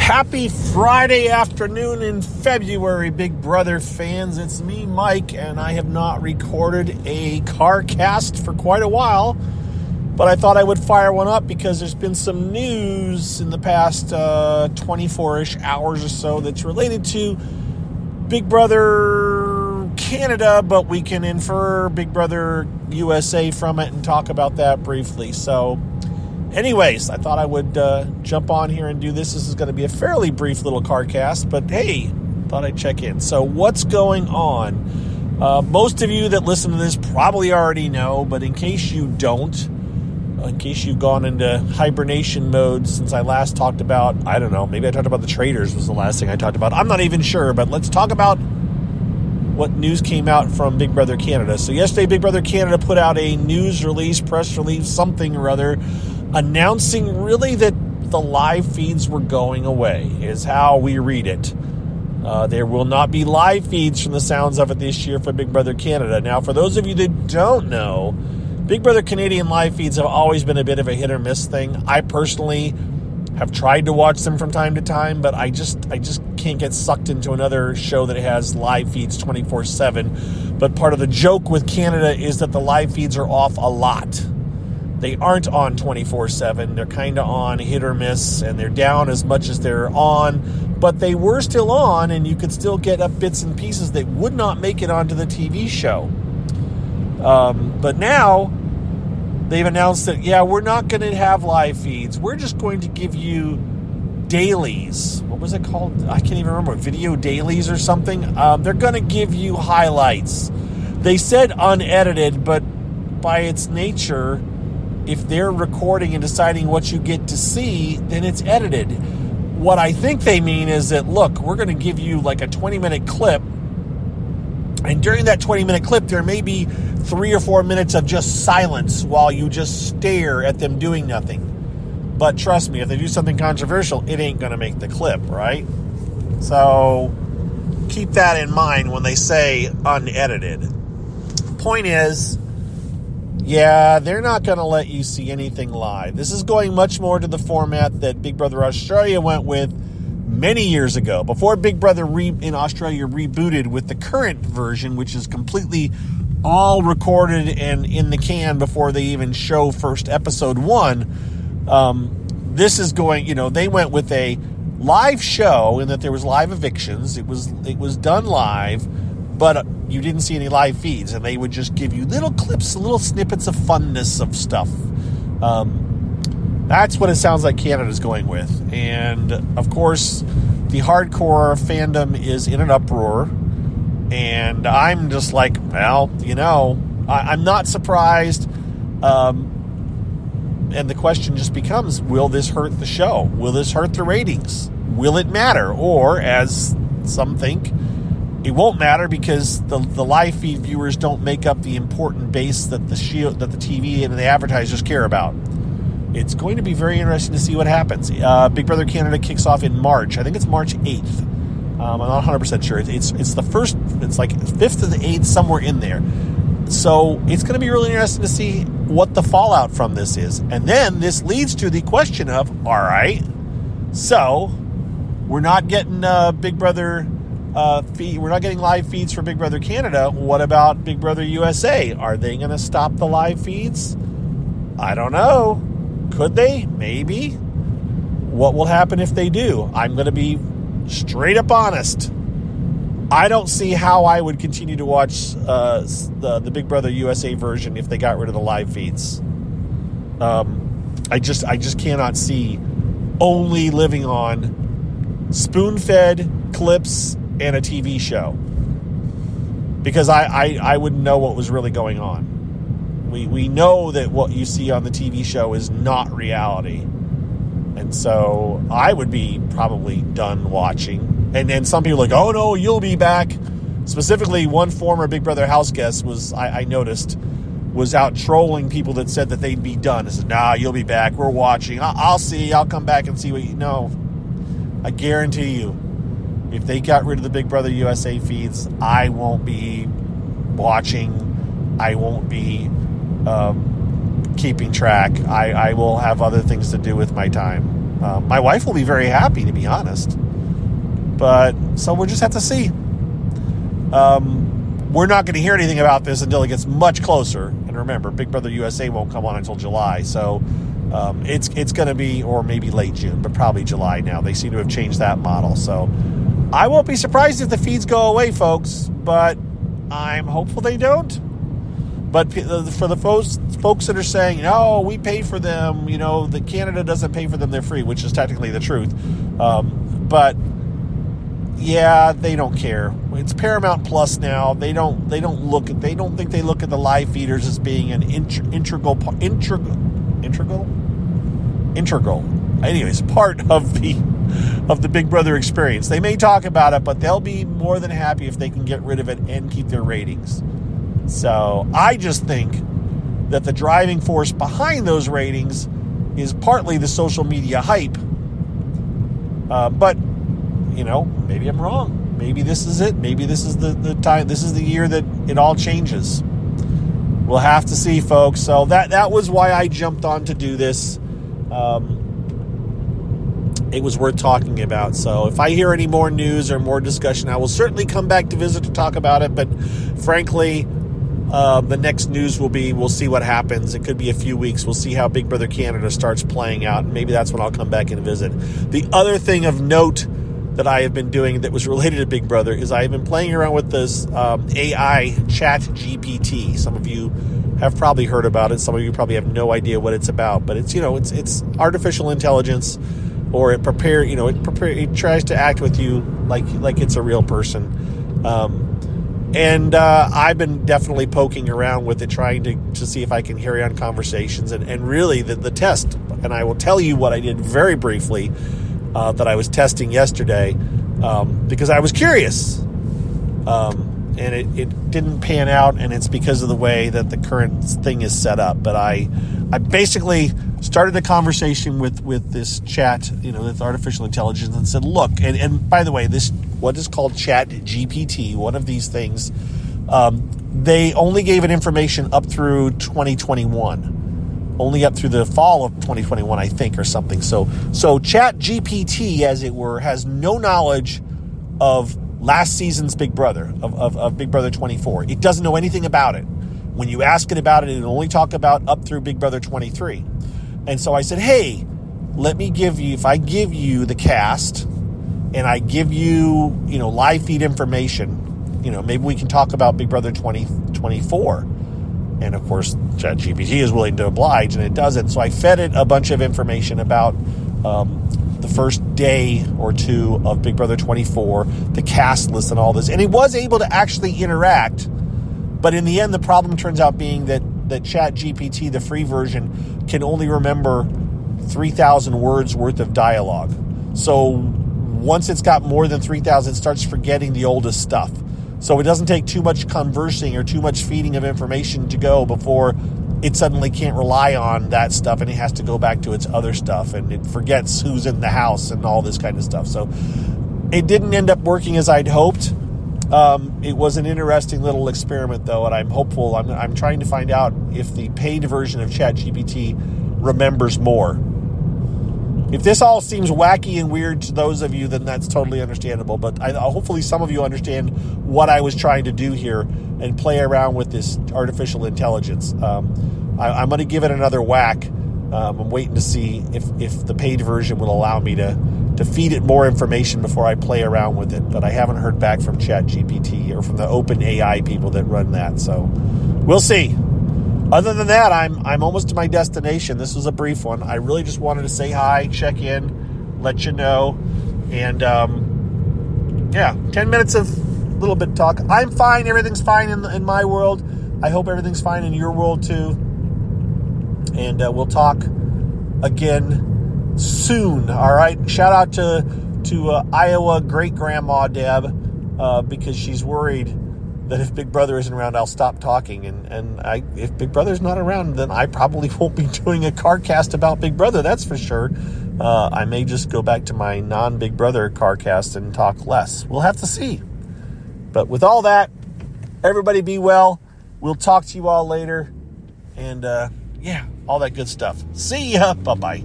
Happy Friday afternoon in February, Big Brother fans. It's me, Mike, and I have not recorded a car cast for quite a while, but I thought I would fire one up because there's been some news in the past 24-ish hours or so that's related to Big Brother Canada, but we can infer Big Brother USA from it and talk about that briefly. So anyways, I thought I would jump on here and do this. This is going to be a fairly brief little car cast, but hey, thought I'd check in. So what's going on? Most of you that listen to this probably already know, but in case you don't, in case you've gone into hibernation mode since I last talked about, I don't know, maybe I talked about the traders was the last thing I talked about. I'm not even sure, but let's talk about what news came out from Big Brother Canada. So yesterday, Big Brother Canada put out a news release, press release, something or other, announcing really that the live feeds were going away, is how we read it. There will not be live feeds from the sounds of it this year for Big Brother Canada. Now, for those of you that don't know, Big Brother Canadian live feeds have always been a bit of a hit or miss thing. I personally have tried to watch them from time to time, but I just can't get sucked into another show that has live feeds 24/7. But part of the joke with Canada is that the live feeds are off a lot. They aren't on 24/7. They're kind of on hit or miss, and they're down as much as they're on. But they were still on, and you could still get up bits and pieces that would not make it onto the TV show. But now they've announced that, yeah, we're not going to have live feeds. We're just going to give you dailies. What was it called? I can't even remember. Video dailies or something. They're going to give you highlights. They said unedited, but by its nature, if they're recording and deciding what you get to see, then it's edited. What I think they mean is that, look, we're going to give you like a 20-minute clip, and during that 20-minute clip, there may be 3 or 4 minutes of just silence while you just stare at them doing nothing. But trust me, if they do something controversial, it ain't going to make the clip, right? So keep that in mind when they say unedited. Point is, yeah, they're not going to let you see anything live. This is going much more to the format that Big Brother Australia went with many years ago, before Big Brother in Australia rebooted with the current version, which is completely all recorded and in the can before they even show first episode 1. This is going, they went with a live show in that there was live evictions. It was done live, but you didn't see any live feeds, and they would just give you little clips, little snippets of funness of stuff. That's what it sounds like Canada's going with. And, of course, the hardcore fandom is in an uproar. And I'm just like, well, I'm not surprised. And the question just becomes, will this hurt the show? Will this hurt the ratings? Will it matter? Or, as some think, it won't matter because the live feed viewers don't make up the important base that the TV and the advertisers care about. It's going to be very interesting to see what happens. Big Brother Canada kicks off in March. I think it's March 8th. I'm not 100% sure. It's the first, it's like 5th to the 8th, somewhere in there. So it's going to be really interesting to see what the fallout from this is. And then this leads to the question of, all right, so we're not getting Big Brother feed. We're not getting live feeds for Big Brother Canada. What about Big Brother USA? Are they going to stop the live feeds? I don't know. Could they? Maybe. What will happen if they do? I'm going to be straight up honest. I don't see how I would continue to watch the Big Brother USA version if they got rid of the live feeds. I just cannot see only living on spoon-fed clips and a TV show, because I wouldn't know what was really going on. We know that what you see on the TV show is not reality. And so I would be probably done watching. And then some people are like, oh no, you'll be back. Specifically, one former Big Brother house guest I noticed, was out trolling people that said that they'd be done. I said, nah, you'll be back. We're watching. I'll come back and see what you know. I guarantee you, if they got rid of the Big Brother USA feeds, I won't be watching. I won't be keeping track. I will have other things to do with my time. My wife will be very happy, to be honest. But so we'll just have to see. We're not going to hear anything about this until it gets much closer. And remember, Big Brother USA won't come on until July. So it's going to be, or maybe late June, but probably July now. They seem to have changed that model. So I won't be surprised if the feeds go away, folks. But I'm hopeful they don't. But for the folks that are saying, no, we pay for them, the Canada doesn't pay for them, they're free, which is technically the truth. But yeah, they don't care. It's Paramount Plus now. They don't think they look at the live feeders as being an integral, anyways, part of the Big Brother experience. They may talk about it, but they'll be more than happy if they can get rid of it and keep their ratings. So I just think that the driving force behind those ratings is partly the social media hype. But, maybe I'm wrong. Maybe this is it. Maybe this is the time. This is the year that it all changes. We'll have to see, folks. So that was why I jumped on to do this. It was worth talking about. So if I hear any more news or more discussion, I will certainly come back to visit to talk about it. But frankly, the next news will be, we'll see what happens. It could be a few weeks. We'll see how Big Brother Canada starts playing out. And maybe that's when I'll come back and visit. The other thing of note that I have been doing that was related to Big Brother is I have been playing around with this AI ChatGPT. Some of you have probably heard about it. Some of you probably have no idea what it's about. But it's it's artificial intelligence, or it tries to act with you like it's a real person. And I've been definitely poking around with it, trying to see if I can carry on conversations. And really, the test, and I will tell you what I did very briefly, that I was testing yesterday, because I was curious. And it didn't pan out, and it's because of the way that the current thing is set up. But I basically started a conversation with this chat, with artificial intelligence, and said, look, and by the way, this, what is called Chat GPT, one of these things, they only gave it information up through 2021, only up through the fall of 2021, I think, or something. So Chat GPT, as it were, has no knowledge of last season's Big Brother, of Big Brother 24. It doesn't know anything about it. When you ask it about it, it'll only talk about up through Big Brother 23. And so I said, hey, let me give you, if I give you the cast and I give you, live feed information, maybe we can talk about Big Brother 2024. And of course, ChatGPT is willing to oblige, and it doesn't. So I fed it a bunch of information about the first day or two of Big Brother 24, the cast list and all this. And it was able to actually interact. But in the end, the problem turns out being that ChatGPT, the free version, can only remember 3,000 words worth of dialogue. So once it's got more than 3,000, it starts forgetting the oldest stuff. So it doesn't take too much conversing or too much feeding of information to go before it suddenly can't rely on that stuff, and it has to go back to its other stuff, and it forgets who's in the house and all this kind of stuff. So it didn't end up working as I'd hoped. It was an interesting little experiment, though, and I'm hopeful. I'm trying to find out if the paid version of ChatGPT remembers more. If this all seems wacky and weird to those of you, then that's totally understandable. But hopefully some of you understand what I was trying to do here and play around with this artificial intelligence. I'm going to give it another whack. I'm waiting to see if the paid version will allow me to feed it more information before I play around with it. But I haven't heard back from ChatGPT or from the OpenAI people that run that. So we'll see. Other than that, I'm almost to my destination. This was a brief one. I really just wanted to say hi, check in, let you know. And 10 minutes of little bit of talk. I'm fine. Everything's fine in my world. I hope everything's fine in your world too. And we'll talk again soon. All right. Shout out to Iowa great grandma Deb, because she's worried that if Big Brother isn't around, I'll stop talking. And if Big Brother's not around, then I probably won't be doing a CarCast about Big Brother. That's for sure. I may just go back to my non-Big Brother CarCast and talk less. We'll have to see. But with all that, everybody be well. We'll talk to you all later. And all that good stuff. See ya. Bye-bye.